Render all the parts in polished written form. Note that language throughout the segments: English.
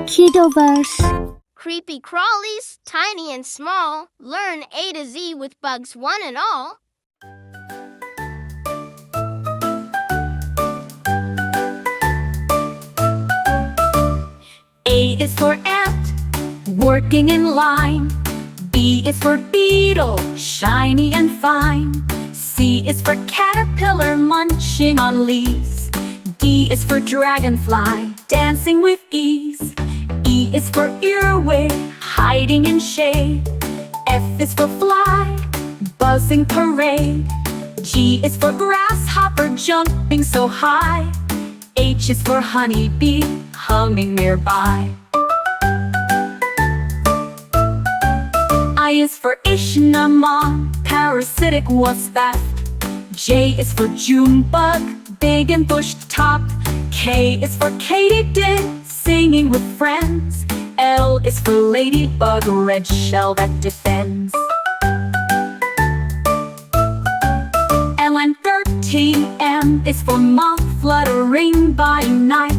Kiddoverse. Creepy crawlies, tiny and small, learn A to Z with bugs one and all. A is for ant, working in line. B is for beetle, shiny and fine. C is for caterpillar, munching on leaves. D is for dragonfly, dancing with ease. E is for earwig, hiding in shade. F is for fly, buzzing parade. G is for grasshopper, jumping so high. H is for honeybee, humming nearby. I is for ichneumon, parasitic wasp that. J is for June bug, big and bushed top. K is for katydid, singing with friends. L is for ladybug, red shell that defends. LN13, M is for moth, fluttering by night.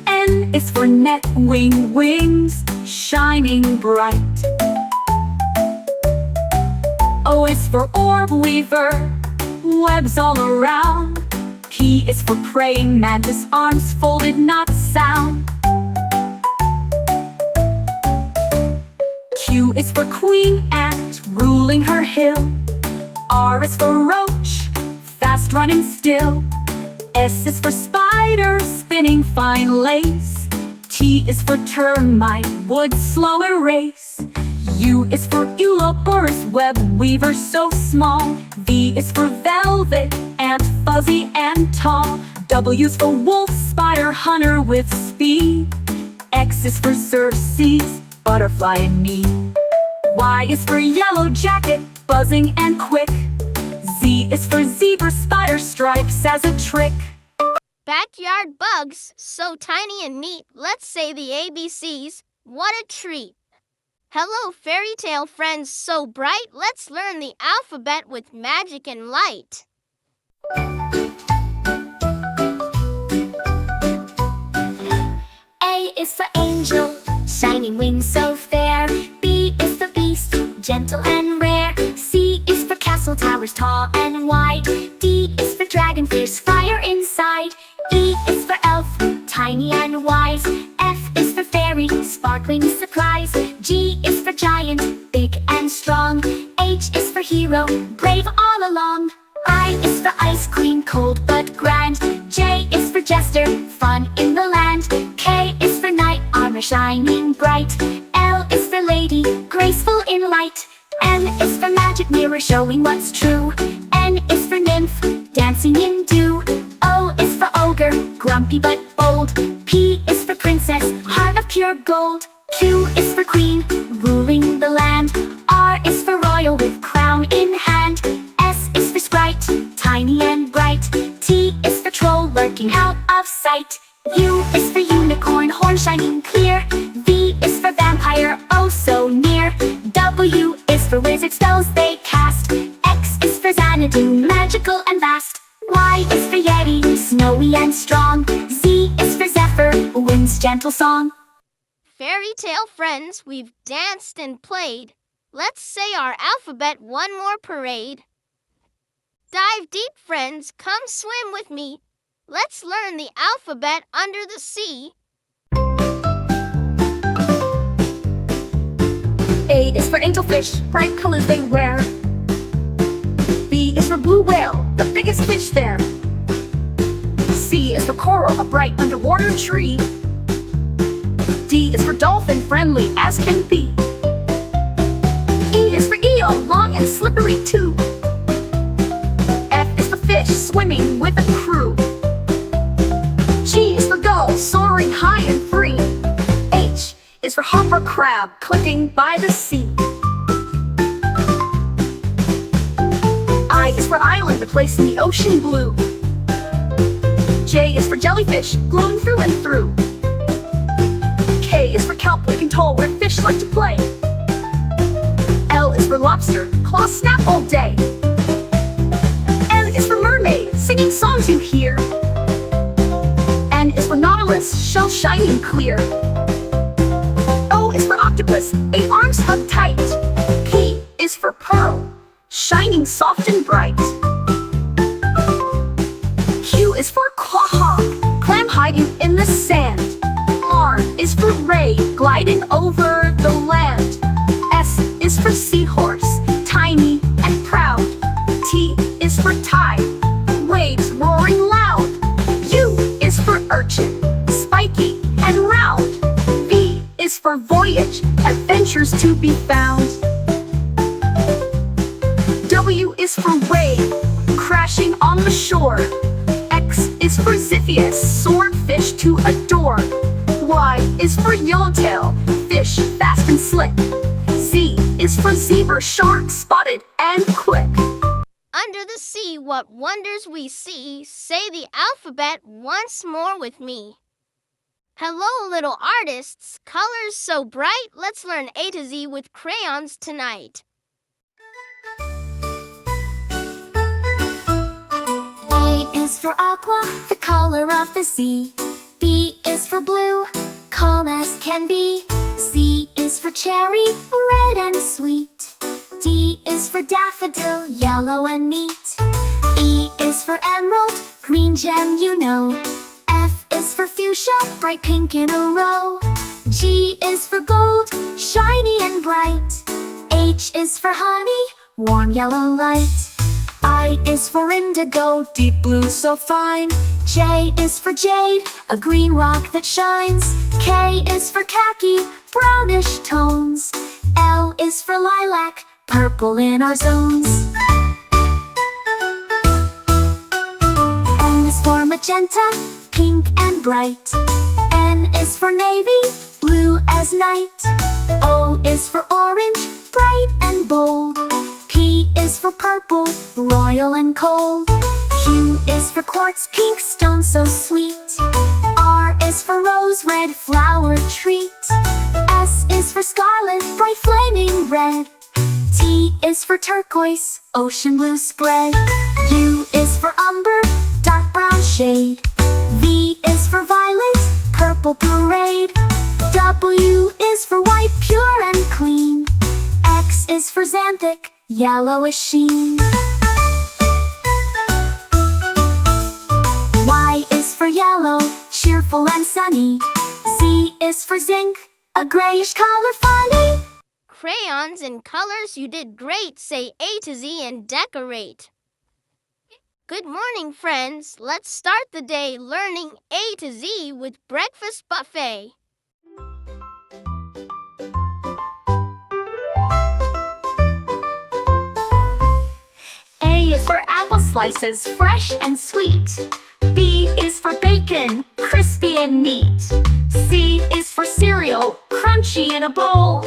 N is for net, wings, shining bright. O is for orb weaver, webs all around. P is for praying mantis, arms folded, not sound. Q is for queen ant, ruling her hill. R is for roach, fast running still. S is for spider, spinning fine lace. T is for termite, wood slow erase. U is for Ouroboros, web weaver so small. V is for velvet, ant fuzzy and tall. W is for wolf, spider hunter with speed. X is for Xerxes, butterfly and me. Y is for yellow jacket, buzzing and quick. Z is for zebra, spider stripes as a trick. Backyard bugs, so tiny and neat. Let's say the ABCs. What a treat! Hello, fairy tale friends so bright. Let's learn the alphabet with magic and light. A is for angel, shining wings so fair. B is for beast, gentle and rare. C is for castle towers, tall and wide. D is for dragon, fierce fire inside. E is for elf, tiny and wise. F is for fairy, sparkling surprise. G is for giant, big and strong. H is for hero, brave all along. I is for ice queen, cold but grand. J is for jester, fun in the land. K is for knight, armor shining bright. L is for lady, graceful in light. M is for magic mirror, showing what's true. N is for nymph, dancing in dew. O is for ogre, grumpy but bold. P is for princess, heart of pure gold. Q is for queen, ruling the land. R is for royal, with crown in hand. S is for sprite, tiny and bright. T is for troll, lurking out of sight. U is for unicorn, horn shining clear. V is for vampire, oh so near. W is for wizard, spells they cast. X is for Xanadu, magical and vast. Y is for yeti, snowy and strong. Z is for zephyr, wind's gentle song. Fairy tale friends, we've danced and played. Let's say our alphabet one more parade. Dive deep, friends, come swim with me. Let's learn the alphabet under the sea. A is for angelfish, bright colors they wear. B is for blue whale, the biggest fish there. C is for coral, a bright underwater tree. D is for dolphin, friendly as can be. E is for eel, long and slippery too. F is for fish, swimming with a crew. G is for gull, soaring high and free. H is for hopper crab, clicking by the sea. I is for island, a place in the ocean blue. J is for jellyfish, glowing through and through. K is for kelp, looking tall, where fish like to play. L is is for lobster, claw snap all day. M is for mermaid, singing songs you hear. N is for nautilus, shell shining clear. O is for octopus, 8 arms hug tight. P is for pearl, shining soft and bright. Q is for quahog, clam hiding in the sand. R is for ray, gliding over the land. S is for seahorse, tiny and proud. T is for tide, waves roaring loud. U is for urchin, spiky and round. V is for voyage, adventures to be found. W is for wave, crashing on the shore. X is for Xiphias, swordfish to adore. Y is for yellowtail, fish fast and slick. Z is for zebra, shark spotted and quick. Under the sea, what wonders we see. Say the alphabet once more with me. Hello, little artists, colors so bright. Let's learn A to Z with crayons tonight. A is for aqua, the color of the sea. B is for blue, calm as can be. C is for cherry, red and sweet. D is for daffodil, yellow and neat. E is for emerald, green gem you know. F is for fuchsia, bright pink in a row. G is for gold, shiny and bright. H is for honey, warm yellow light. I is for indigo, deep blue so fine. J is for jade, a green rock that shines. K is for khaki, brownish tones. L is for lilac, purple in our zones. M is for magenta, pink and bright. N is for navy, blue as night. O is for orange, bright and bold. P is for purple, royal and cold. Q is for quartz, pink stone so sweet. R is for rose, red flower treat. S is for scarlet, bright flaming red. T is for turquoise, ocean blue spread. U is for umber, dark brown shade. V is for violet, purple parade. W is for white, pure and clean. X is for xanthic, yellowish sheen. Y is for yellow, cheerful and sunny. Z is for zinc, a grayish color funny. Crayons and colors, you did great. Say A to Z and decorate. Good morning, friends. Let's start the day learning A to Z with breakfast buffet. A is for apple slices, fresh and sweet. B is for bacon, crispy and neat. C is for cereal, crunchy in a bowl.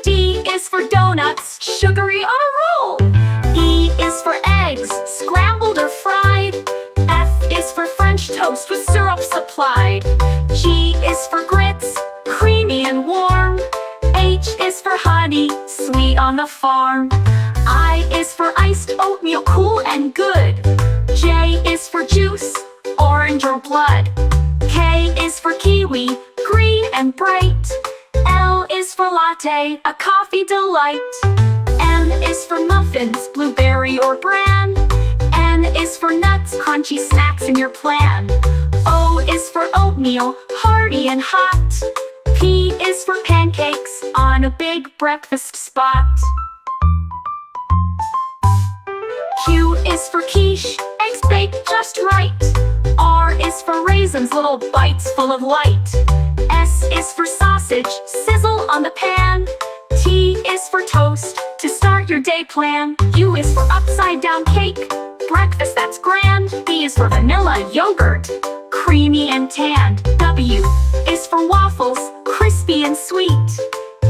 D is for donuts, sugary on a roll. E is for eggs, scrambled or fried. F is for French toast with syrup supplied. G is for grits, creamy and warm. H is for honey, sweet on the farm. I is for iced oatmeal, cool and good. J is for juice, orange or blood. K is for kiwi, green and bright. L is for latte, a coffee delight. M is for muffins, blueberry or bran. N is for nuts, crunchy snacks in your plan. O is for oatmeal, hearty and hot. P is for pancakes, on a big breakfast spot. Q is for quiche, eggs baked just right. R is for raisins, little bites full of light. S is for sausage, sizzle on the pan. T is for toast, to start your day plan. U is for upside down cake, breakfast that's grand. V is for vanilla yogurt, creamy and tanned. W is for waffles, crispy and sweet.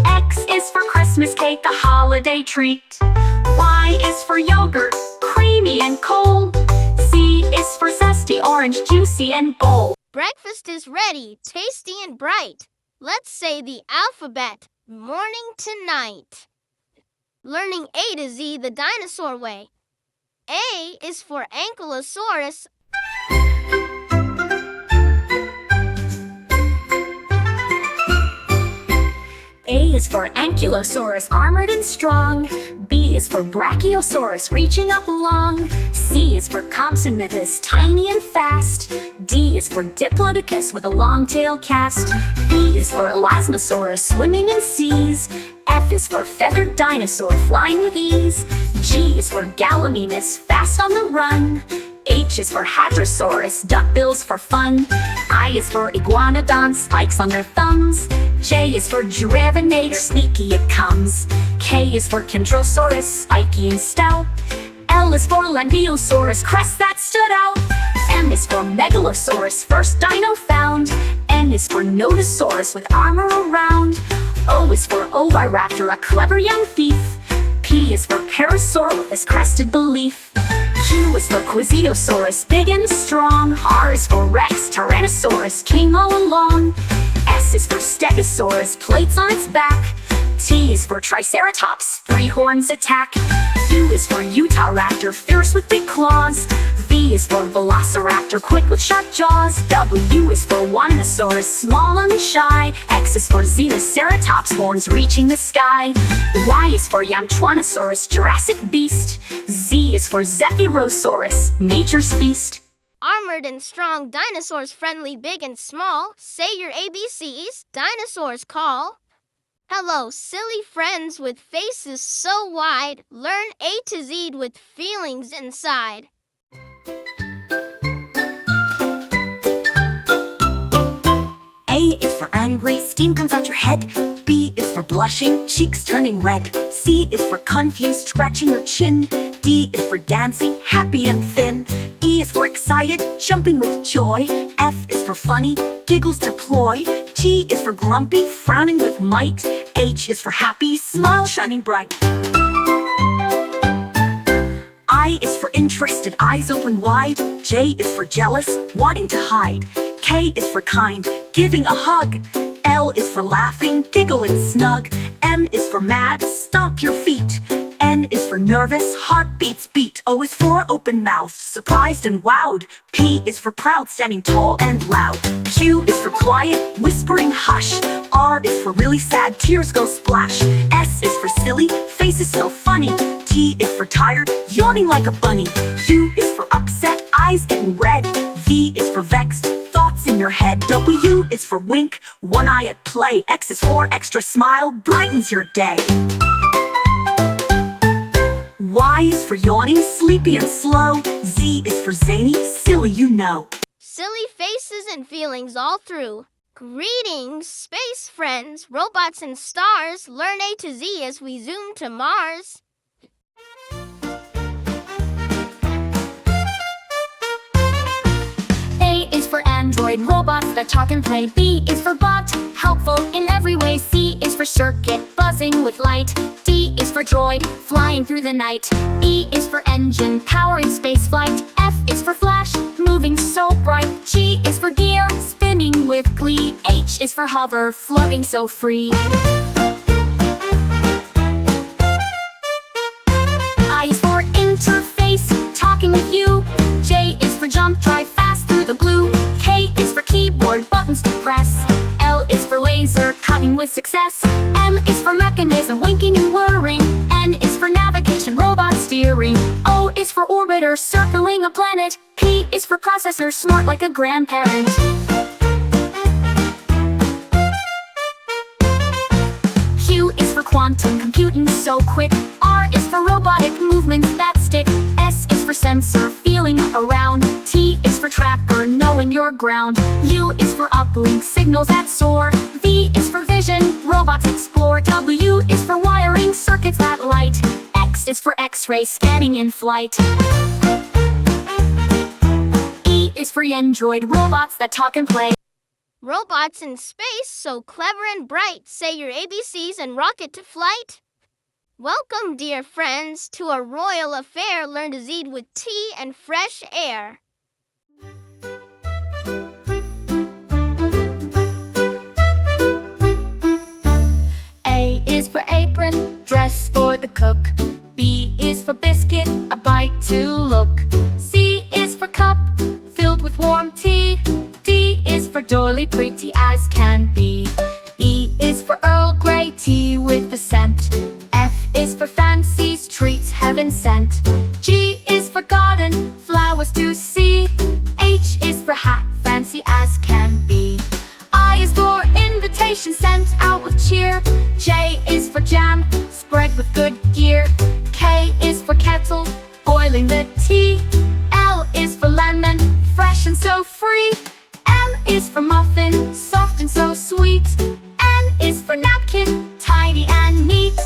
X is for Christmas cake, a holiday treat. Y is for yogurt, creamy and cold. Z is for zesty orange, juicy and bold. Breakfast is ready, tasty and bright. Let's say the alphabet, morning to night. learning A to Z the dinosaur way. A is for Ankylosaurus. A is for Ankylosaurus, armored and strong. B is for Brachiosaurus, reaching up long. C is for Compsognathus, tiny and fast. D is for Diplodocus, with a long tail cast. E is for Elasmosaurus, swimming in seas. F is for feathered dinosaur, flying with ease. G is for Gallimimus, fast on the run. H is for Hadrosaurus, duckbills for fun. I is for Iguanodon, spikes on their thumbs. J is for Giraffinator, sneaky it comes. K is for Chondrosaurus, spiky and stout. L is for Lanbiosaurus, crest that stood out. M is for Megalosaurus, first dino found. N is for Nodosaurus, with armor around. O is for Oviraptor, a clever young thief. P is for Parasaur, with his crested belief. Q is for Quiziosaurus, big and strong. R is for Rex, Tyrannosaurus, king all along. S is for Stegosaurus, plates on its back. T is for Triceratops, 3 horns attack. U is for Utahraptor, fierce with big claws. V is for Velociraptor, quick with sharp jaws. W is for Winosaurus, small and shy. X is for Xenoceratops, horns reaching the sky. Y is for Yamchuanosaurus, Jurassic beast. Z is for Zephyrosaurus, nature's feast. Armored and strong dinosaurs, friendly, big and small. Say your ABCs, dinosaurs call. Hello, silly friends with faces so wide. Learn A to Z with feelings inside. A is for angry, steam comes out your head. B is for blushing, cheeks turning red. C is for confused, scratching your chin. D is for dancing, happy and thin. E is for excited, jumping with joy. F is for funny, giggles deploy. G is for grumpy, frowning with might. H is for happy, smile shining bright. I is for interested, eyes open wide. J is for jealous, wanting to hide. K is for kind, giving a hug. L is for laughing, giggling snug. M is for mad, stomp your feet. N is for nervous, heartbeats beat. O is for open mouth, surprised and wowed. P is for proud, standing tall and loud. Q is for quiet, whispering hush. R is for really sad, tears go splash. S is for silly, face is so funny. T is for tired, yawning like a bunny. U is for upset, eyes getting red. V is for vexed, thoughts in your head. W is for wink, one eye at play. X is for extra smile, brightens your day. Y is for yawning, sleepy and slow. Z is for zany, silly you know. Silly faces and feelings all through. Greetings, space friends, robots and stars. Learn A to Z as we zoom to Mars. A is for android, robots that talk and play. B is for bot, helpful in every way. C is for circuit, buzzing with light. D is for droid, flying through the night. E is for engine, powering space flight. F is for flash, moving so bright. G is for gear, spinning with glee. H is for hover, floating so free. I is for interface, talking with you. J is for jump, drive fast through the blue. K is for keyboard, buttons to press. L is for laser, cutting with success. M is for mechanism, winking and whirring. N is for navigation, robot steering. O is for orbiter, circling a planet. P is for processor, smart like a grandparent. Q is for quantum computing so quick. R is for robotic movements that stick. S is for sensor, feeling around. T is for tracker, knowing your ground. U is for uplink, signals that soar. V is for vision, robots explore. W is for wiring, circuits that light. X is for X-ray, scanning in flight. E is for android, robots that talk and play. Robots in space, so clever and bright. Say your ABCs and rocket to flight. Welcome, dear friends, to a royal affair. Learn to Z with tea and fresh air. A is for apron, dress for the cook. B is for biscuit, a bite to look. C is for cup, filled with warm tea. D is for doily, pretty as can be. E is for Earl Grey tea with the scent. F is for fancies, treats heaven sent. G is for garden, flowers to see. H is for hat, fancy as can be. I is for invitation sent out with cheer. J is for jam, spread with good gear. K is for kettle, boiling the tea. L is for lemon, fresh and so free. M is for muffin, soft and so sweet. N is for napkin, tidy and neat.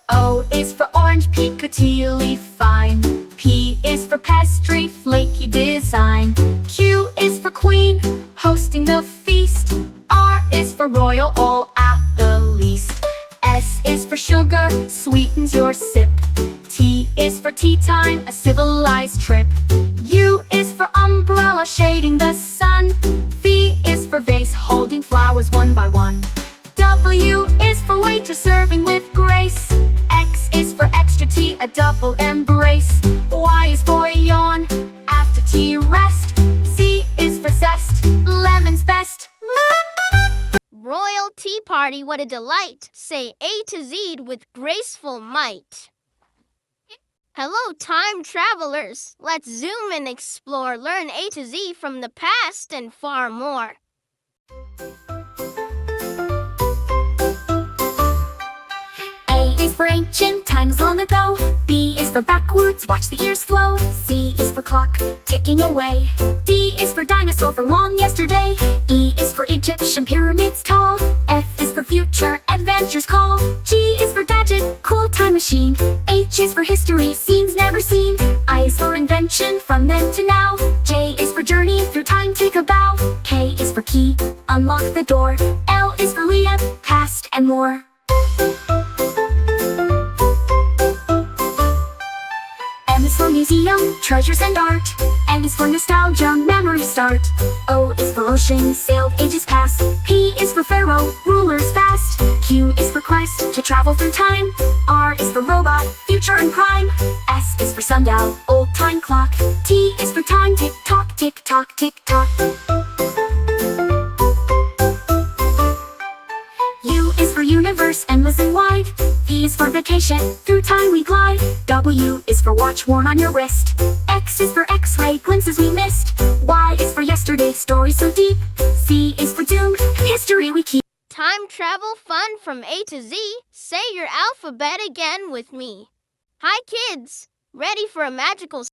O is for orange, picatily fine. P is for pastry, flaky design. Q is for queen, hosting the feast. R is for royal, all at the least. S is for sugar, sweetens your sip. T is for tea time, a civilized trip. U is for umbrella, shading the sun. V is for vase, holding flowers one by one. W is for waiter, serving with grace. X is for extra tea, a double embrace. Y is for yawn, after tea rest. Z is for zest, lemon's best. Royal tea party, what a delight! Say A to Z with graceful might. Hello, time travelers! Let's zoom and explore, learn A to Z from the past and far more. A is for ancient, times long ago. B is for backwards, watch the years flow. C is for clock, ticking away. D is for dinosaur, from long yesterday. E is for Egyptian pyramids tall. F is for future, adventures call. G is for gadget, cool time machine. H is for history, scenes never seen. I is for invention, from then to now. J is for journey, through time take a bow. K is for key, unlock the door. L is for Leah, past and more. M is for museum, treasures and art. N is for nostalgia, memory start. O is for ocean, sailed ages past. P is for pharaoh, rulers fast. Q is for quest, to travel through time. R is for robot, future and prime. S is for sundial, old time clock. T is for time, tick tock, tick tock, tick tock. U is for universe, endless and wide. V is for vacation, through time we glide. W is for watch worn on your wrist. X is for X-ray, glimpses we missed. Y is for yesterday, story so deep. Z is for doomed, history we keep. Time travel fun from A to Z. Say your alphabet again with me. Hi kids, ready for a magical...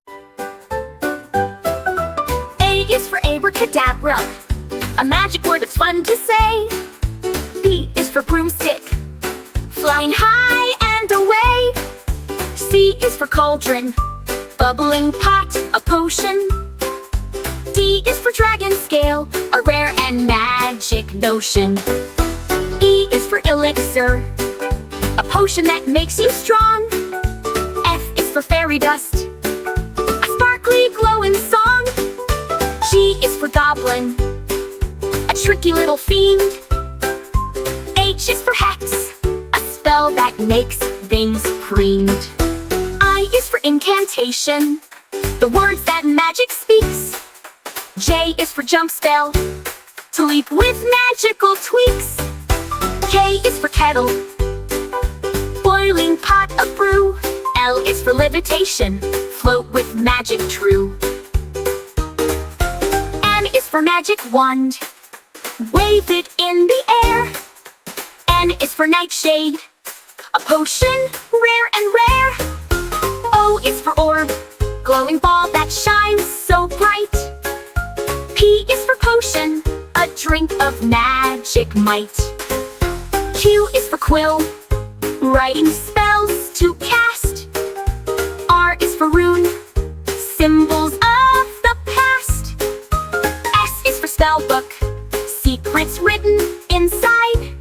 A is for abracadabra, a magic word that's fun to say. B is for broomstick, flying high and away. C is for cauldron, bubbling pot, a potion. D is for dragon scale, a rare and magic notion. E is for elixir, a potion that makes you strong. F is for fairy dust, a sparkly glowing song. G is for goblin, a tricky little fiend. H is for hex, a spell that makes things creamed. I is for incantation, the words that magic speaks. J is for jump spell, to leap with magical tweaks. K is for kettle, boiling pot of brew. L is for levitation, float with magic true. M is for magic wand, wave it in the air. N is for nightshade, a potion, rare and rare. O is for orb, glowing ball that shines so bright. P is for potion, a drink of magic might. Q is for quill, writing spells to cast. R is for rune, symbols of the past. S is for spellbook, secrets written inside.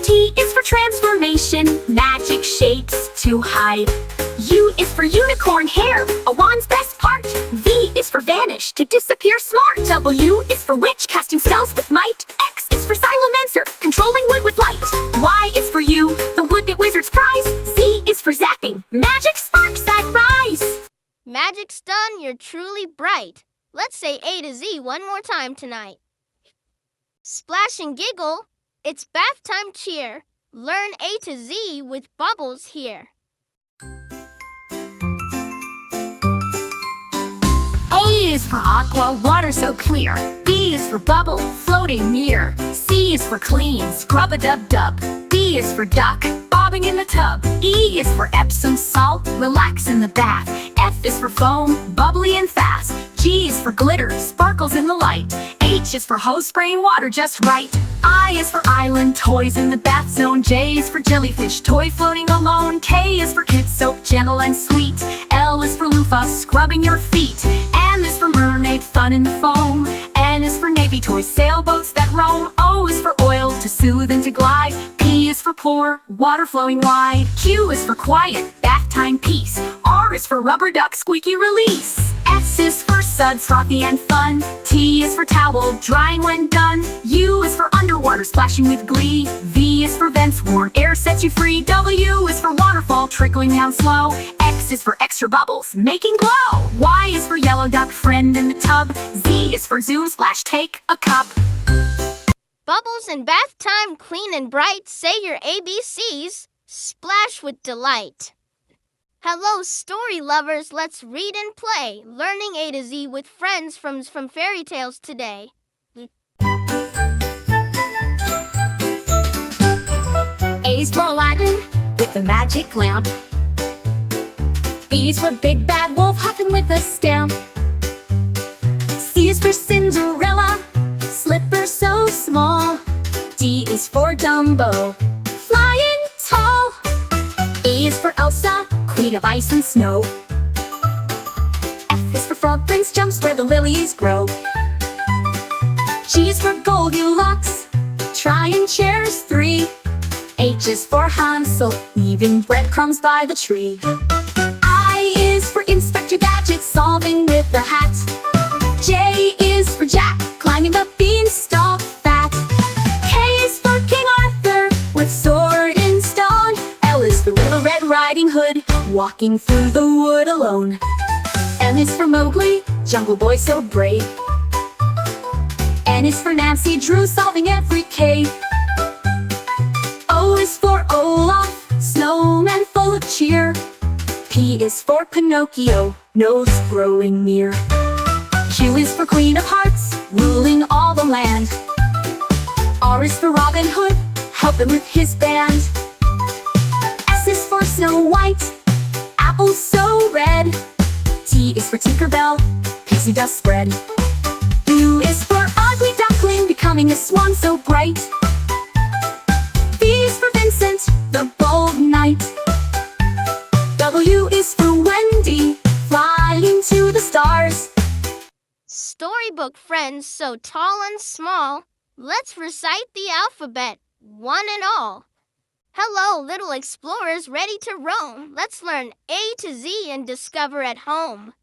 T is for transformation, magic shapes to hide. U is for unicorn hair, a wand's best part. V is is for vanish, to disappear smart. W is for witch, casting spells with might. X is for Silencer, controlling wood with light. Y is for you, the wood that wizards prize. Z is for zapping, magic sparks that rise. Magic's done, you're truly bright. Let's say A to Z one more time tonight. Splash and giggle, it's bath time cheer. Learn A to Z with bubbles here. A is for aqua, water so clear. B is for bubble, floating near. C is for clean, scrub-a-dub-dub. D is for duck, bobbing in the tub. E is for Epsom salt, relax in the bath. F is for foam, bubbly and fast. G is for glitter, sparkles in the light. H is for hose spraying water just right. I is for island, toys in the bath zone. J is for jellyfish, toy floating alone. K is for kid soap, gentle and sweet. L is for loofah, scrubbing your feet. M is for mermaid, fun in the foam. N is for navy toys, sailboats that roam. O is for oil, to soothe and to glide. P is for pour, water flowing wide. Q is for quiet, bath time peace. R is for rubber duck, squeaky release. S is for suds, frothy and fun. T is for towel, drying when done. U is for underwater, splashing with glee. V is for vents, warm air sets you free. W is for waterfall, trickling down slow. X is for extra bubbles, making glow. Y is for yellow duck, friend in the tub. Z is for zoom, splash, take a cup. Bubbles in bath time, clean and bright. Say your ABCs, splash with delight. Hello, story lovers, let's read and play. Learning A to Z with friends from fairy tales today. A is for Aladdin with the magic lamp. B is for Big Bad Wolf hopping with a stamp. C is for Cinderella, slipper so small. D is for Dumbo, flying tall. E is for Elsa, queen of ice and snow. F is for Frog Prince, jumps where the lilies grow. G is for Goldilocks, trying chairs 3. H is for Hansel, leaving breadcrumbs by the tree. I is for Inspector Gadget, solving with the hat. J is for Jack, climbing the beanstalk fat. K is for King Arthur, with sword and stone. L is for Little Red Riding Hood, walking through the wood alone. M is for Mowgli, jungle boy so brave. N is for Nancy Drew, solving every cave. O is for Olaf, snowman full of cheer. P is for Pinocchio, nose growing near. Q is for Queen of Hearts, ruling all the land. R is for Robin Hood, helping with his band. S is for Snow White, apples so red. T is for Tinkerbell, pixie dust spread. U is for Ugly Duckling, becoming a swan so bright. V is for Vincent, the bold knight. W is for Wendy, flying to the stars. Storybook friends so tall and small, let's recite the alphabet, one and all. Hello, little explorers ready to roam. Let's learn A to Z and discover at home.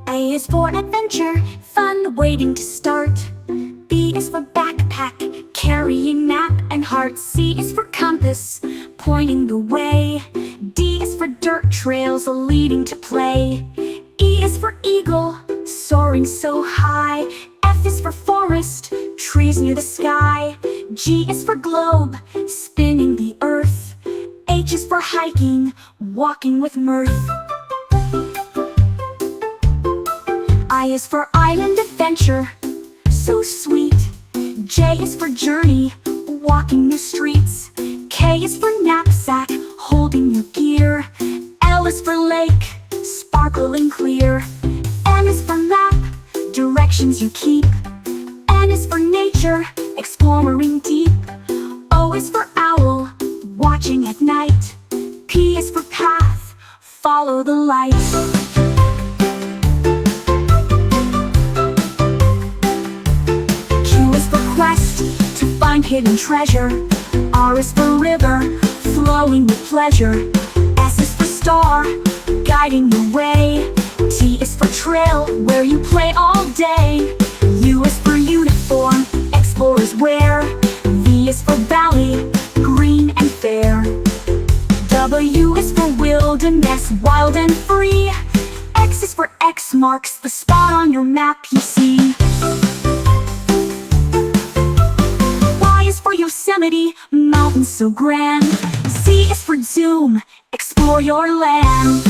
A is for adventure, fun waiting to start. B is for backpack, carrying map and heart. C is for compass, pointing the way. D is for dirt trails leading to play. E is for eagle, soaring so high. F is for forest, trees near the sky. G is for globe, spinning the earth. H is for hiking, walking with mirth. I is for island adventure, so sweet. J is for journey, walking the streets. K is for knapsack, holding your gear. L is for lake, sparkling clear. M is for map, directions you keep. N is for nature, exploring deep. O is for owl, watching at night. P is for path, follow the light. Quest to find hidden treasure. R is for river, flow glowing with pleasure. S is for star, guiding the way. T is for trail, where you play all day. U is for uniform, explorers wear. V is for valley, green and fair. W is for wilderness, wild and free. X is for X marks the spot on your map you see. Y is for Yosemite, mountains so grand. Z is for zoom, explore your land.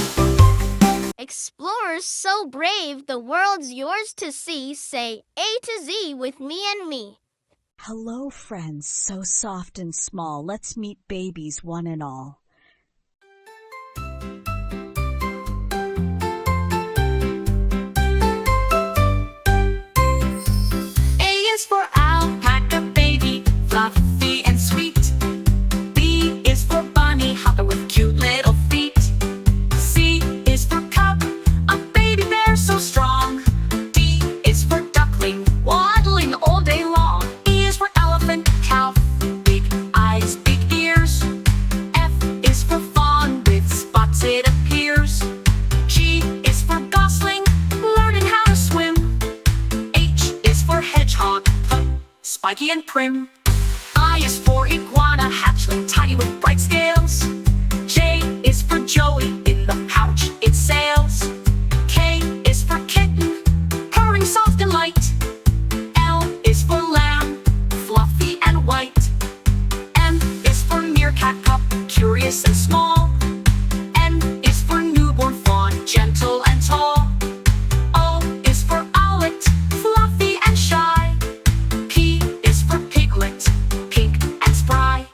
Explorers so brave, the world's yours to see. Say A to Z with me and me. Hello, friends, so soft and small. Let's meet babies one and all. A is for alpaca baby, fluffy and sweet. B is for bunny hopper with cute little feet. C is for cub, a baby bear so strong. D is for duckling, waddling all day long. E is for elephant, cow, big eyes, big ears. F is for fawn, with spots it appears. G is for gosling, learning how to swim. H is for hedgehog, spiky and prim. I is for iguana, hatchling, tiny with bright scales. J is for Joey, in the pouch it sails. K is for kitten, purring soft and light. L is for lamb, fluffy and white. M is for meerkat pup, curious and small. N is for newborn fawn, gentle and tall. O is for owlet, fluffy and shy. P is for piglet, pink and spry.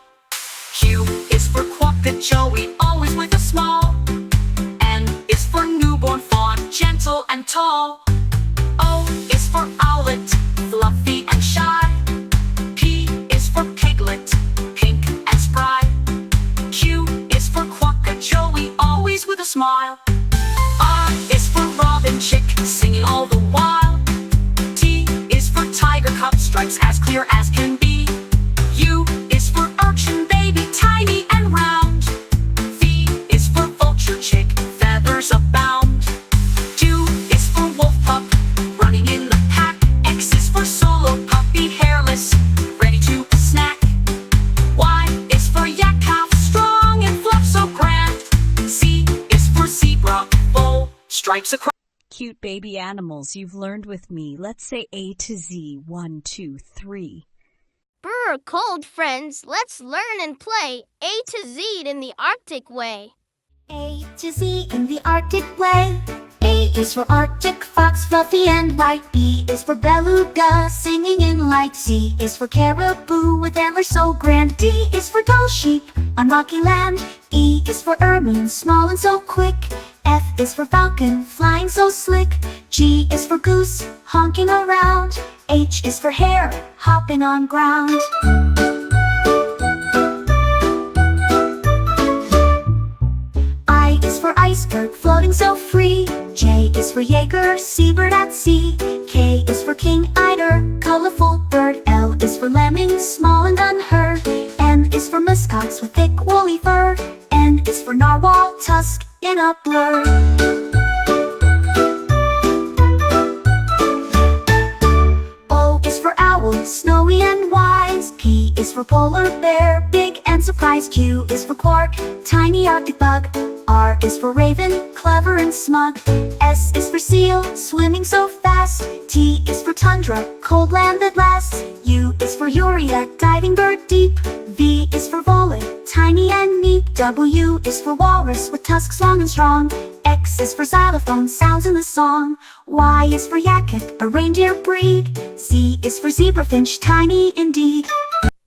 Q is for quokka Joey, always with a smile. N is for newborn fawn, gentle and tall. O is for owlet, fluffy and shy. P is for piglet, pink and spry. Q is for quokka Joey, always with a smile. R is for robin chick, singing all the while. T is for tiger cub, stripes as clear as can be. U is for urchin baby, tiny and round. V is for vulture chick, feathers abound. Q is for wolf pup, running in the pack. X is for solo puppy, hairless, ready to snack. Y is for yak calf, strong and fluff so grand. Z is for zebra, bold, stripes across. Cute baby animals you've learned with me. Let's say A to Z. 1, 2, 3. Brr, cold friends, let's learn and play A to Z in the Arctic way. A to Z in the Arctic way. A is for Arctic fox, fluffy and white. B is for beluga, singing in light. C is for caribou, with antlers so grand. D is for tall sheep, on rocky land. E is for ermine, small and so quick. F is for falcon, flying so slick. G is for goose, honking around. H is for hare, hopping on ground. I is for iceberg, floating so free. J is for Jaeger, seabird at sea. K is for king eider, colorful bird. L is for lemming, small and unheard. M is for muskox with thick woolly fur. N is for narwhal, tusk in a blur. O is for owl, snowy and wise. P is for polar bear, big and surprised. Q is for quark, tiny arctic bug. R is for raven, clever and smug. S is for seal, swimming so fast. T is for tundra, cold land that lasts. U is for urea, diving bird deep. V is for volet, tiny and neat. W is for walrus, with tusks long and strong. X is for xylophone, sounds in the song. Y is for yakut, a reindeer breed. Z is for zebrafinch, tiny indeed.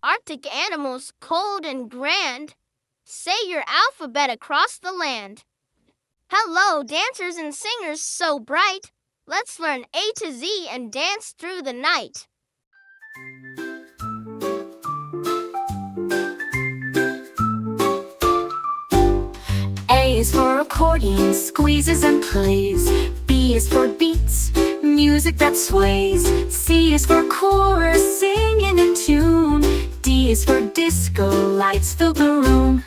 Arctic animals, cold and grand. Say your alphabet across the land. Hello, dancers and singers so bright. Let's learn A to Z and dance through the night. A is for accordion, squeezes and plays. B is for beats, music that sways. C is for chorus, singing in tune. D is for disco, lights fill the room.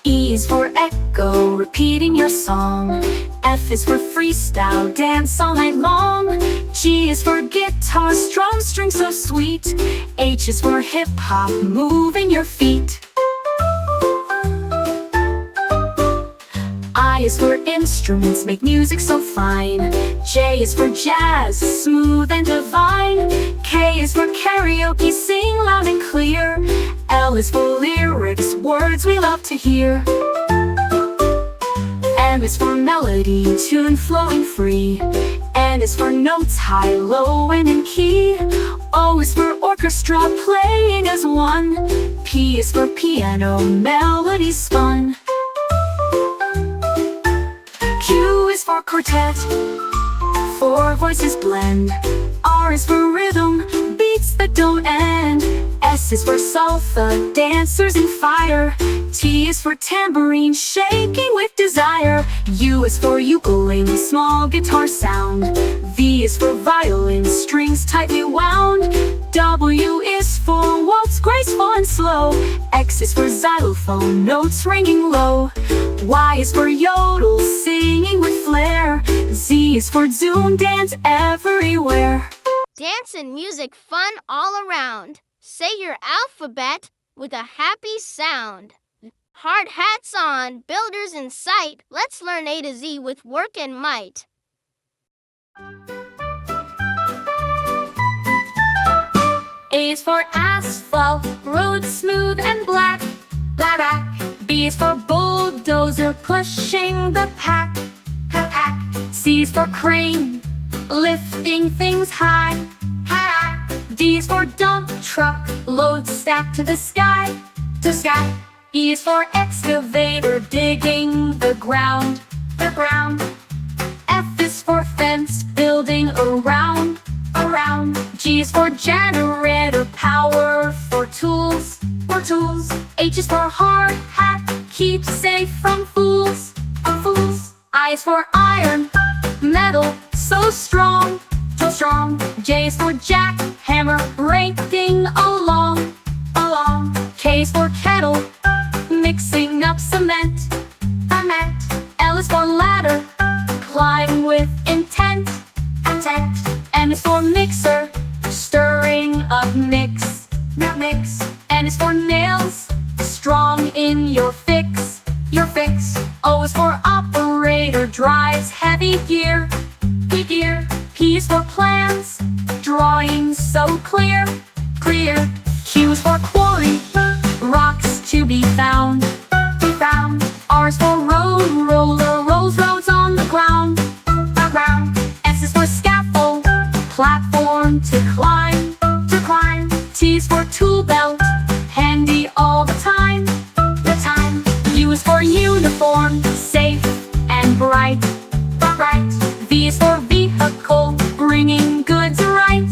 E is for echo, repeating your song. F is for freestyle, dance all night long. G is for guitar, strum strings so sweet. H is for hip-hop, moving your feet. I is for instruments, make music so fine. J is for jazz, smooth and divine. K is for karaoke, sing loud and clear. L is for lyrics, words we love to hear. M is for melody, tune flowing free. N is for notes high, low, and in key. O is for orchestra, playing as one. P is for piano, melodies spun. Q is for quartet, four voices blend. R is for rhythm, beats that don't end. S is for salsa, dancers in fire. T is for tambourine, shaking with desire. U is for ukulele, small guitar sound. V is for violin, strings tightly wound. W is for waltz, graceful and slow. X is for xylophone, notes ringing low. Y is for yodel, singing with flair. Z is for zoom, dance everywhere. Dance and music fun all around. Say your alphabet with a happy sound. Hard hats on, builders in sight. Let's learn A to Z with work and might. A is for asphalt, road smooth and black. Black. B is for bulldozer, pushing the pack. C is for crane, lifting things high. D is for dump truck, load stacked to the sky. E is for excavator, digging the ground. F is for fence, building around. G is for generator, power for tools. H is for hard hat, keep safe from fools. I is for iron, metal, so strong. J is for jack, hammer, breaking along. K is for kettle, mixing up cement. L is for ladder, climb with intent. M is for mixer, stirring up mix. N is for nails, strong in your fix. O is for operator, drives heavy gear. P is for plans, drawing so clear. Q is for quarry, rocks to be found. R is for road, roller, rolls roads on the ground. S is for scaffold, platform to climb. T is for tool belt, handy all the time. U is for uniform, safe and bright. V is for vehicle, bringing goods right.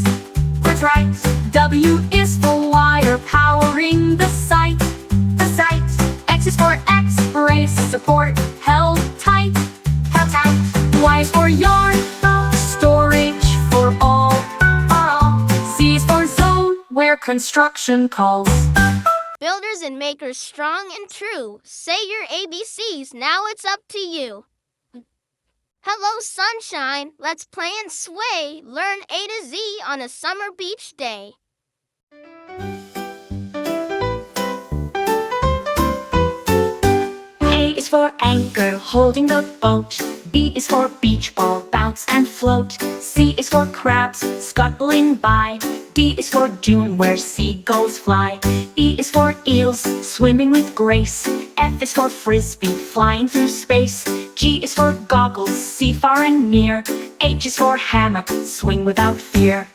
W is for wire, powering the site. X is for X-brace, support held tight. Y is for yarn, storage for all. Z is for zone, where construction calls. Builders and makers strong and true. Say your ABCs, now it's up to you. Hello sunshine, let's play and sway. Learn A to Z on a summer beach day. A is for anchor, holding the boat. B is for beach ball, bounce and float. C is for crabs, scuttling by. D is for dune, where seagulls fly. E is for eels, swimming with grace. F is for frisbee, flying through space. G is for goggles, see far and near. H is for hammock, swing without fear.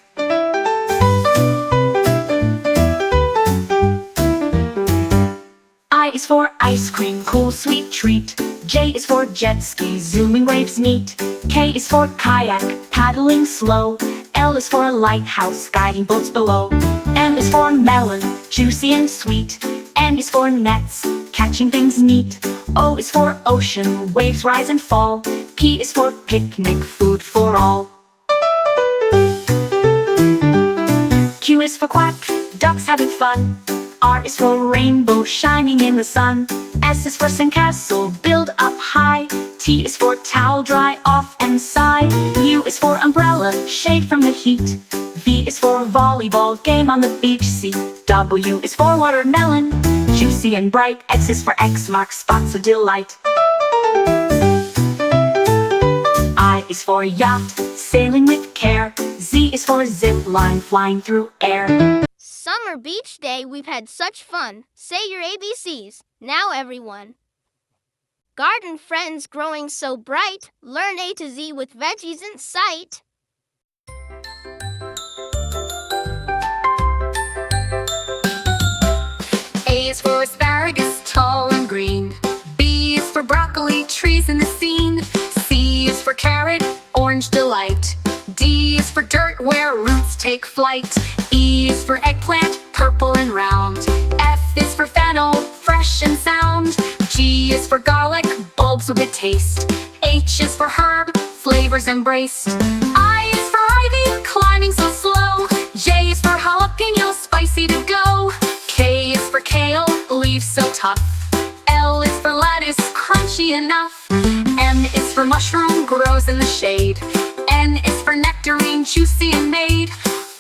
I is for ice cream, cool sweet treat. J is for jet ski, zooming waves neat. K is for kayak, paddling slow. L is for lighthouse, guiding boats below. M is for melon, juicy and sweet. N is for nets, catching things neat. O is for ocean, waves rise and fall. P is for picnic, food for all. Q is for quack, ducks having fun. R is for rainbow, shining in the sun. S is for sandcastle, build up high. T is for towel, dry off and sigh. U is for umbrella, shade from the heat. V is for volleyball, game on the beach. C, W is for watermelon, juicy and bright. X is for X marks spots of delight. I is for yacht, sailing with care. Z is for zip line, flying through air. Summer beach day, we've had such fun. Say your ABCs, now everyone. Garden friends growing so bright. Learn A to Z with veggies in sight. A is for asparagus, tall and green. B is for broccoli, trees in the scene. C is for carrot, orange delight. D is for dirt, where roots take flight. E is for eggplant, purple and round. F is for fennel, fresh and sound. G is for garlic, bulbs with a taste. H is for herb, flavors embraced. I is for ivy, climbing so slow. J is for jalapeno, spicy to go. K is for kale, leaves so tough. L is for lettuce, crunchy enough. M is for mushroom, grows in the shade. N is for nectarine, juicy and made.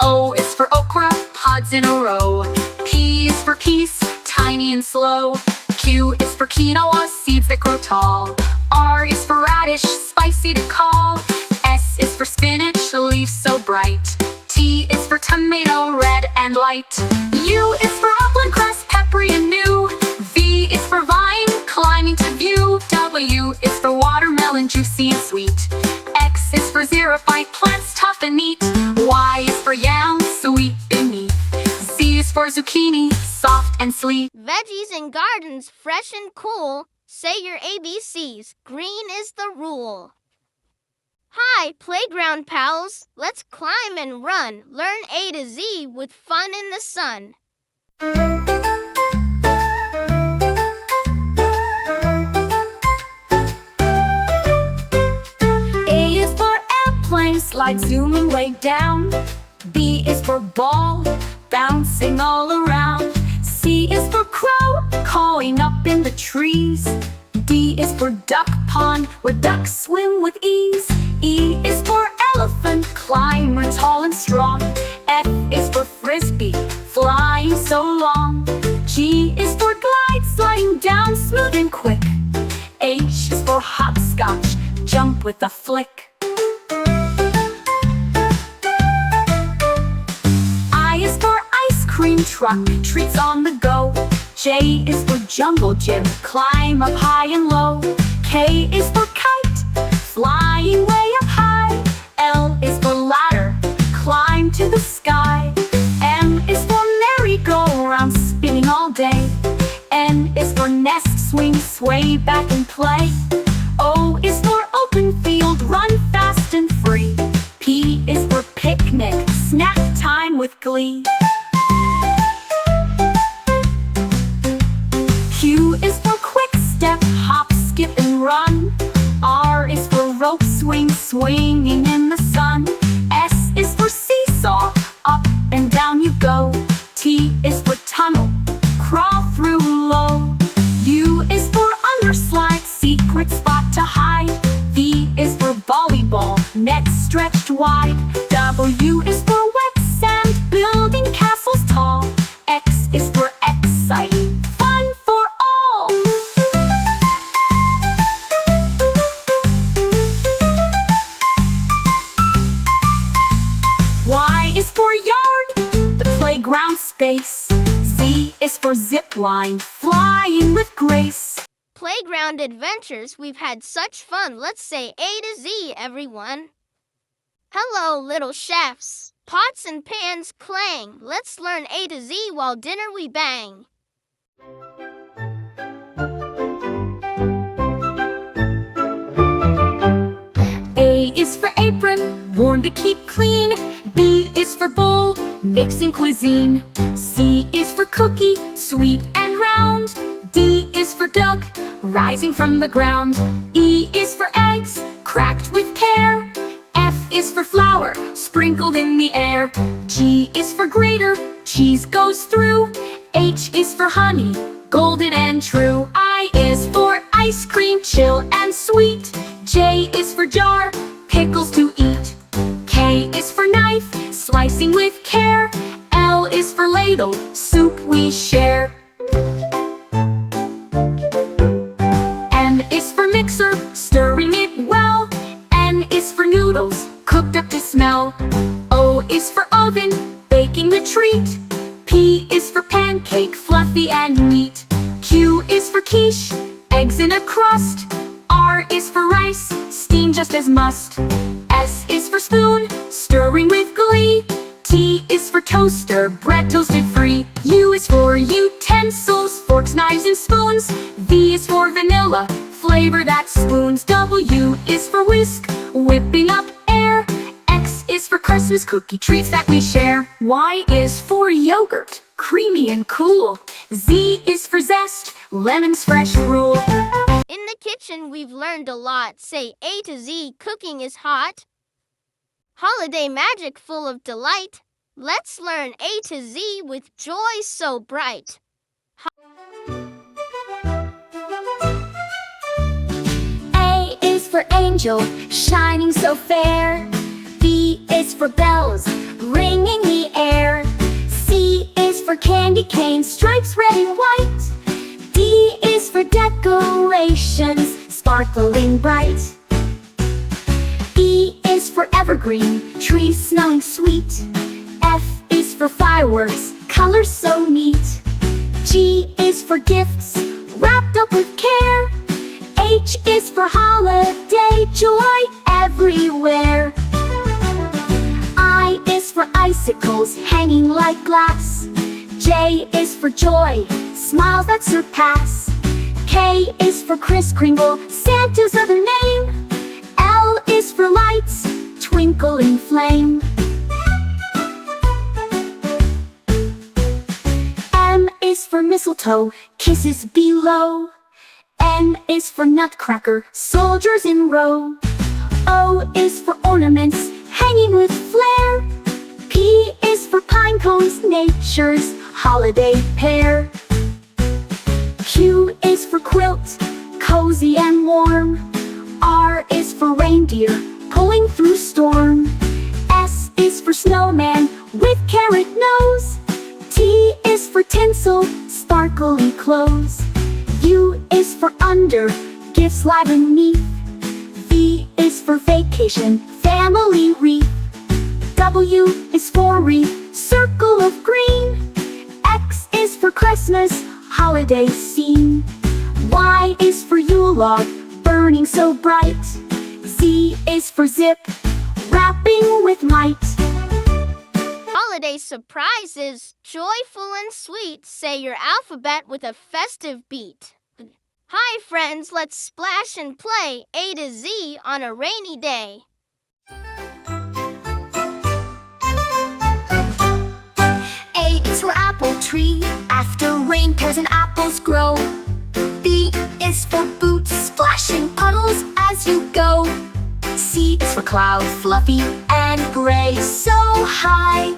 O is for okra, pods in a row. P is for peace, tiny and slow. Q is for quinoa, seeds that grow tall. R is for radish, spicy to call. S is for spinach, leaves so bright. T is for tomato, red and light. U is for upland cress, peppery and new. V is for vine, climbing to view. W is for watermelon, juicy and sweet. X is for xerophyte, plants tough and neat. Y is for yam, sweet beneath. Z is for zucchini, soft and sweet. Veggies in gardens, fresh and cool. Say your ABCs, green is the rule. Hi, playground pals. Let's climb and run. Learn A to Z with fun in the sun. A is for airplane, slide zooming way down. B is for ball, bouncing all around. C is for crow, cawing up in the trees. D is for duck pond, where ducks swim with ease. E is for elephant, climber tall and strong. F is for frisbee, flying so long. G is for glide, sliding down smooth and quick. H is for hopscotch, jump with a flick. I is for ice cream truck, treats on the go. J is for jungle gym, climb up high and low. K is for kite, flying way up high. L is for ladder, climb to the sky. M is for merry-go-round, spinning all day. N is for nest, swing, sway back and play. O is for open field, run fast and free. P is for picnic, snack time with glee. Q is for quick step, hop, skip and run. R is for rope swing, swinging in the sun. S is for seesaw, up and down you go. T is for tunnel, crawl through low. U is for underslide, secret spot to hide. V is for volleyball, net stretched wide. W is for wet sand, building castles tall. X is for exciting, fun for all. Y is for yard, the playground space. Z is for zip line, flying with grace. Playground adventures, we've had such fun. Let's say A to Z, everyone. Hello, little chefs. Pots and pans clang. Let's learn A to Z while dinner we bang. A is for apron, worn to keep clean. B is for bowl, mixing cuisine. C is for cookie, sweet and round. D is for duck, rising from the ground. E is for eggs, cracked with care. F is for flour, sprinkled in the air. G is for grater, cheese goes through. H is for honey, golden and true. I I is for ice cream, chill and sweet. J is for jar, pickles to eat. K is for knife, slicing with care. L is for ladle, soup we share. M is for mixer, stirring it well. N is for noodles, cooked up to smell. O is for oven, baking the treat. P is for pancake, fluffy and neat. Q is for quiche, eggs in a crust. R is for rice, steam just as must. S is for spoon, stirring with glee. T is for toaster, bread toasted free. U is for utensils, forks, knives, and spoons. V is for vanilla, flavor that spoons. W is for whisk, whipping up air. X is for Christmas cookie treats that we share. Y is for yogurt, creamy and cool. Z is for zest, lemons fresh rule. In the kitchen, we've learned a lot. Say A to Z, cooking is hot. Holiday magic full of delight. Let's learn A to Z with joy so bright. A is for angel, shining so fair. B is for bells, ringing the air. C is for candy cane, stripes red and white. D is for decorations, sparkling bright. E is for evergreen, trees smelling sweet. F is for fireworks, colors so neat. G is for gifts, wrapped up with care. H is for holiday, joy everywhere. I is for icicles, hanging like glass. J is for joy, smiles that surpass. K is for Kris Kringle, Santa's other name. L is for lights, twinkling flame. M is for mistletoe, kisses below. N is for nutcracker, soldiers in row. O is for ornaments, hanging with flair. P is for pine cones, nature's holiday pair. Q is for quilt, cozy and warm. R is for reindeer, pulling through storm. S is for snowman, with carrot nose. T is for tinsel, sparkly clothes. U is for under, gifts live and neat. V is for vacation, family wreath. W is for wreath, circle of green. X is for Christmas, holiday scene. Y is for Yule log, burning so bright. Z is for zip, wrapping with might. Holiday surprises, joyful and sweet. Say your alphabet with a festive beat. Hi friends, let's splash and play A to Z on a rainy day. A is for apple tree, after rain pears and apples grow. B is for boots, splashing puddles as you go. C is for cloud, fluffy and gray, so high.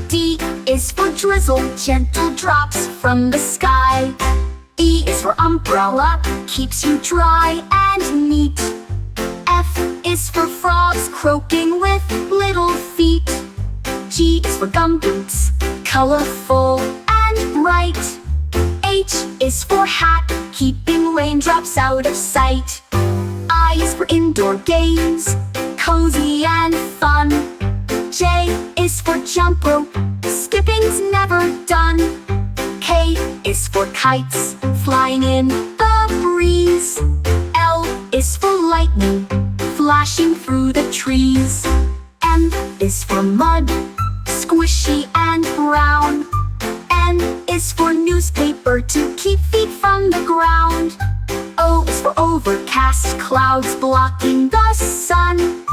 D is for drizzle, gentle drops from the sky. E is for umbrella, keeps you dry and neat. F is for frogs, croaking with little feet. G is for gumboots, colorful and bright. H is for hat, keeping raindrops out of sight. I is for indoor games, cozy and fun. J is for jump rope, skipping's never done. K is for kites, flying in the breeze. L is for lightning, flashing through the trees. M is for mud, squishy and brown. N is for newspaper, to keep feet from the ground. O is for overcast, clouds blocking the sun.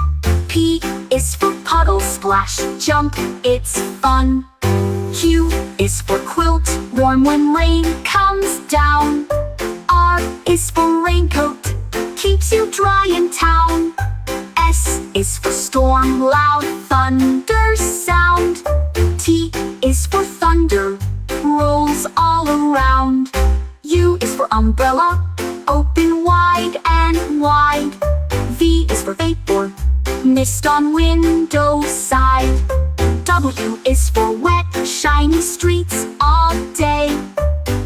P is for puddle, splash, jump, it's fun. Q is for quilt, warm when rain comes down. R is for raincoat, keeps you dry in town. S is for storm, loud thunder sound. T is for thunder, rolls all around. U is for umbrella, open wide and wide. V is for vapor, mist on window side. W is for wet, shiny streets all day.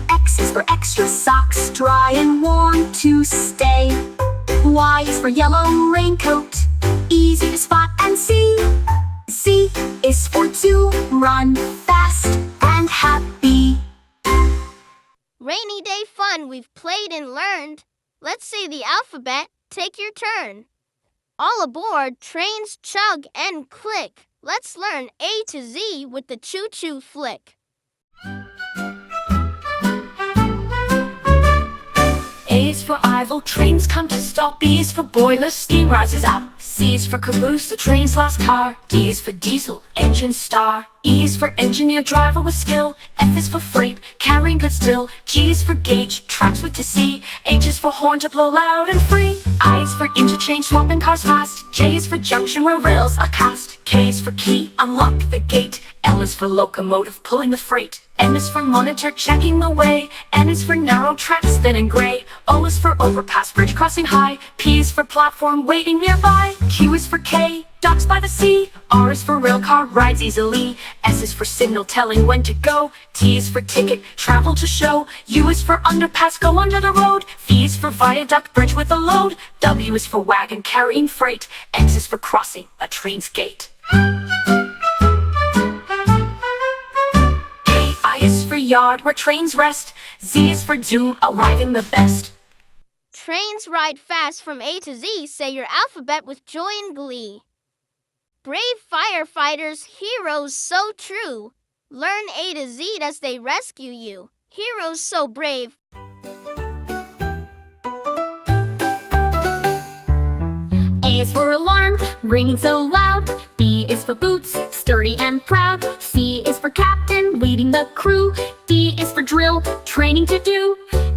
X is for extra socks, dry and warm to stay. Y is for yellow raincoat, easy to spot and see. Z is for to run fast and happy. Rainy day fun, we've played and learned. Let's say the alphabet, take your turn. All aboard, trains chug and click. Let's learn A to Z with the choo-choo flick. A is for idle, trains come to stop. B is for boiler, steam rises up. C is for caboose, the train's last car. D is for diesel, engine star. E is for engineer, driver with skill. F is for freight, carrying goods still. G is for gauge, tracks with to see. H is for horn to blow loud and free. I is for interchange, swapping cars fast. J is for junction where rails are cast. K is for key, unlock the gate. L is for locomotive, pulling the freight. M is for monitor, checking the way. N is for narrow tracks, thin and gray. O is for overpass, bridge crossing high. P is for platform, waiting nearby. Q is for K, docks by the sea. R is for rail car, rides easily. S is for signal, telling when to go. T is for ticket, travel to show. U is for underpass, go under the road. V is for viaduct, bridge with a load. W is for wagon, carrying freight. X is for crossing, a train's gate. I is for yard, where trains rest. Z is for doom, arriving the best. Trains ride fast from A to Z, say your alphabet with joy and glee. Brave firefighters, heroes so true. Learn A to Z as they rescue you. Heroes so brave. A is for alarm, ringing so loud. B is for boots, sturdy and proud. C is for captain, leading the crew. D is for drill, training to do.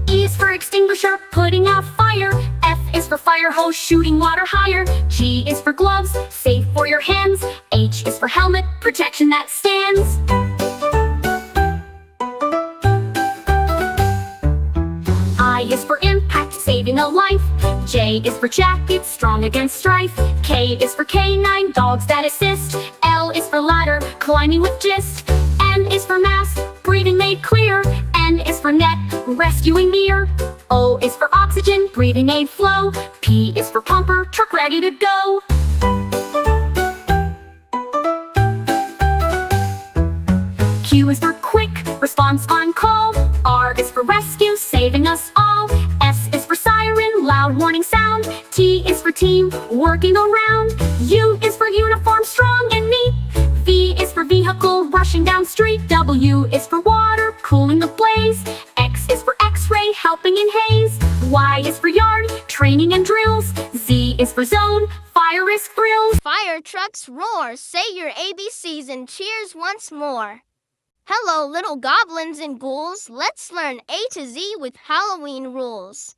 E is for extinguisher, putting out fire. F is for fire hose, shooting water higher. G is for gloves, safe for your hands. H is for helmet, protection that stands. I is for impact, saving a life. J is for jacket, strong against strife. K is for canine, dogs that assist. L is for ladder, climbing with gist. M is for mask, breathing made clear. N is for net, rescuing near. O is for oxygen, breathing aid flow. P is for pumper, truck ready to go. Q is for quick, response on call. R is for rescue, saving us all. S is for siren, loud warning sound. T is for team, working around. U is for uniform, strong and neat. V is for vehicle, rushing down street. W is for water, cooling the blaze. X is for x-ray, helping in haze. Y is for yard, training and drills. Z is for zone, fire risk thrills. Fire trucks roar, say your ABCs and cheers once more. Hello, little goblins and ghouls. Let's learn A to Z with Halloween rules.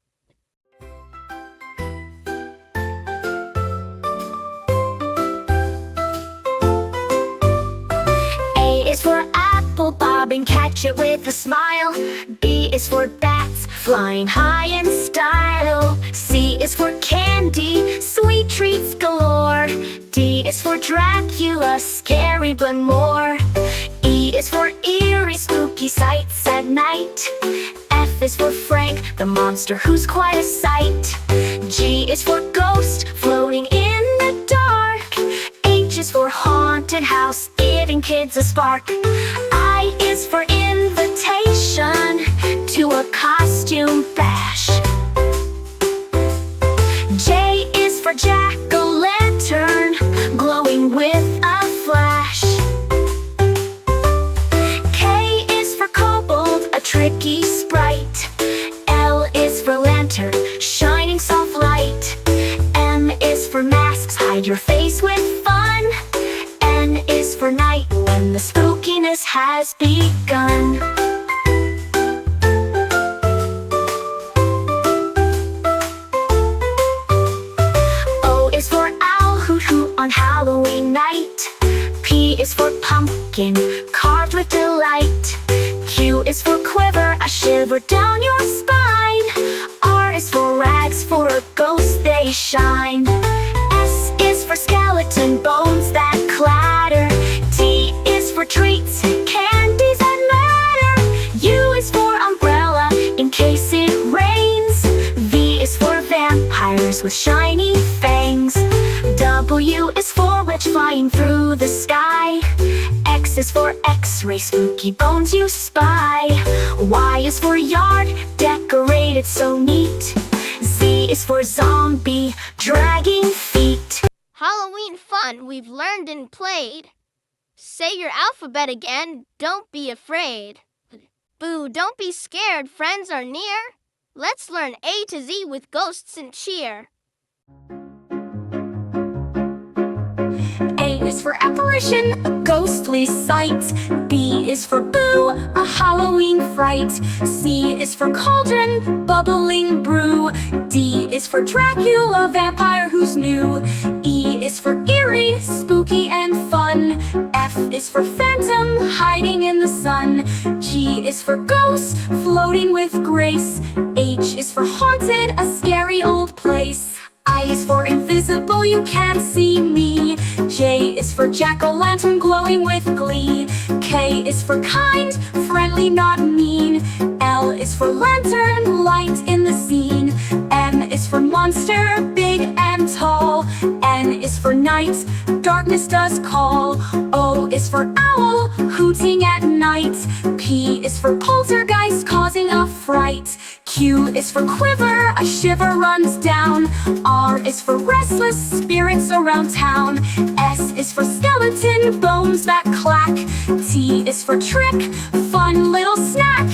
A is for apple, bob and catch it with a smile. B is for bats, flying high in style. C is for candy, sweet treats galore. D is for Dracula, scary but more. E is for eerie, spooky sights at night. F is for Frank, the monster who's quite a sight. G is for ghost, floating in the dark. H is for haunted house, giving kids a spark. I is for invitation to a costume bash. J is for jack-o'-lantern, glowing with a flash. K is for kobold, a tricky sprite. L is for lantern, shining soft light. M is for masks, hide your face with fun. N is for night, when the spookiness has begun. O is for owl, hoot hoot on Halloween night. P is for pumpkin, carved with delight. Q is for quiver, a shiver down your spine. R is for rags, for a ghost they shine. S is for skeleton bones that clatter. T is for treats, candies that matter. U is for umbrella in case it rains. V is for vampires with shiny fangs. W is for witch flying through the sky. X is for X-ray, spooky bones you spy. Y is for yard, decorated so neat. Z is for zombie, dragging feet. Halloween fun we've learned and played. Say your alphabet again, don't be afraid. Boo, don't be scared, friends are near. Let's learn A to Z with ghosts and cheer. A is for apparition, a ghostly sight. B is for boo, a Halloween fright. C is for cauldron, bubbling brew. D is for Dracula, vampire who's new. E is for eerie, spooky and fun. F is for phantom, hiding in the sun. G is for ghost, floating with grace. H is for haunted, a scary old place. I is for invisible, you can't see me. J is for jack-o'-lantern, glowing with glee. K is for kind, friendly, not mean. L is for lantern, light in the scene. M is for monster, big and tall. N is for night, darkness does call. O is for owl, hooting at night. P is for poltergeist, causing a fright. Q is for quiver, a shiver runs down. R is for restless spirits around town. S is for skeleton bones that clack. T is for trick, fun little snack.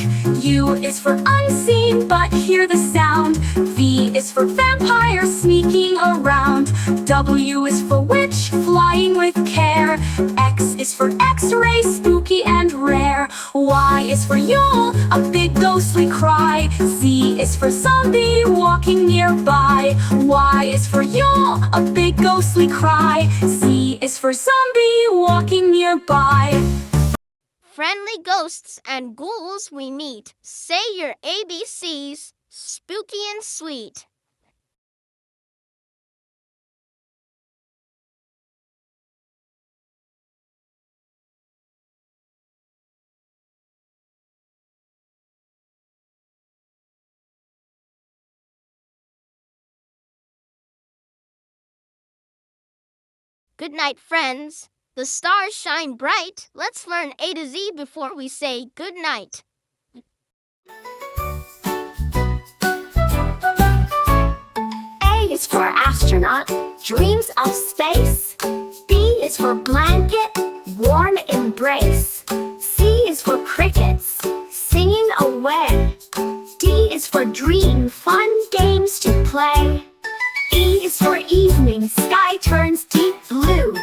U is for unseen but hear the sound. V is for vampire sneaking around. W is for witch, flying with care. X is for X-ray, spooky and rare. Y is for Yule, a big ghostly cry. Z is for zombie, walking nearby. Y is for Yule, a big ghostly cry. Z is for zombie, walking nearby. Friendly ghosts and ghouls we meet. Say your ABCs, spooky and sweet. Good night, friends. The stars shine bright. Let's learn A to Z before we say good night. A is for astronaut, dreams of space. B is for blanket, warm embrace. C is for crickets, singing away. D is for dream, fun games to play. E is for evening, sky turns deep blue.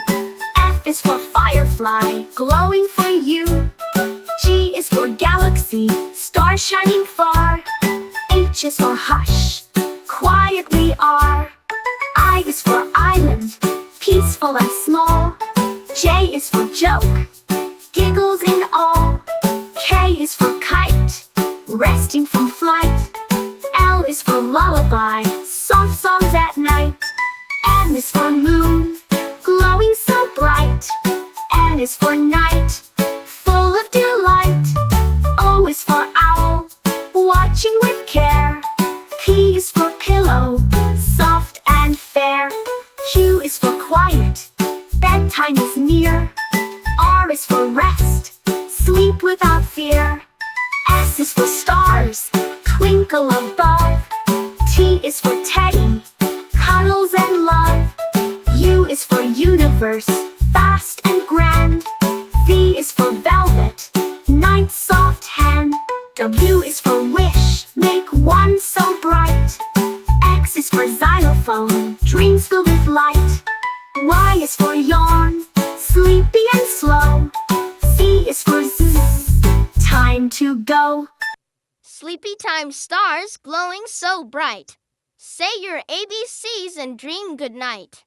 F is for firefly, glowing for you. G is for galaxy, stars shining far. H is for hush, quiet we are. I is for island, peaceful and small. J is for joke, giggles in all. K is for kite, resting from flight. L is for lullaby, soft songs at night. M is for moon, glowing so bright. N is for night, full of delight. O is for owl, watching with care. P is for pillow, soft and fair. Q is for quiet, bedtime is near. R is for rest, sleep without fear. S is for stars, twinkle above. T is for teddy, cuddles and love. U is for universe, vast and grand. V is for velvet, night soft hand. W is for wish, make one so bright. X is for xylophone, dreams filled with light. Y is for yawn, sleepy and slow. Z is for zzz, time to go. Sleepy time stars glowing so bright. Say your ABCs and dream good night.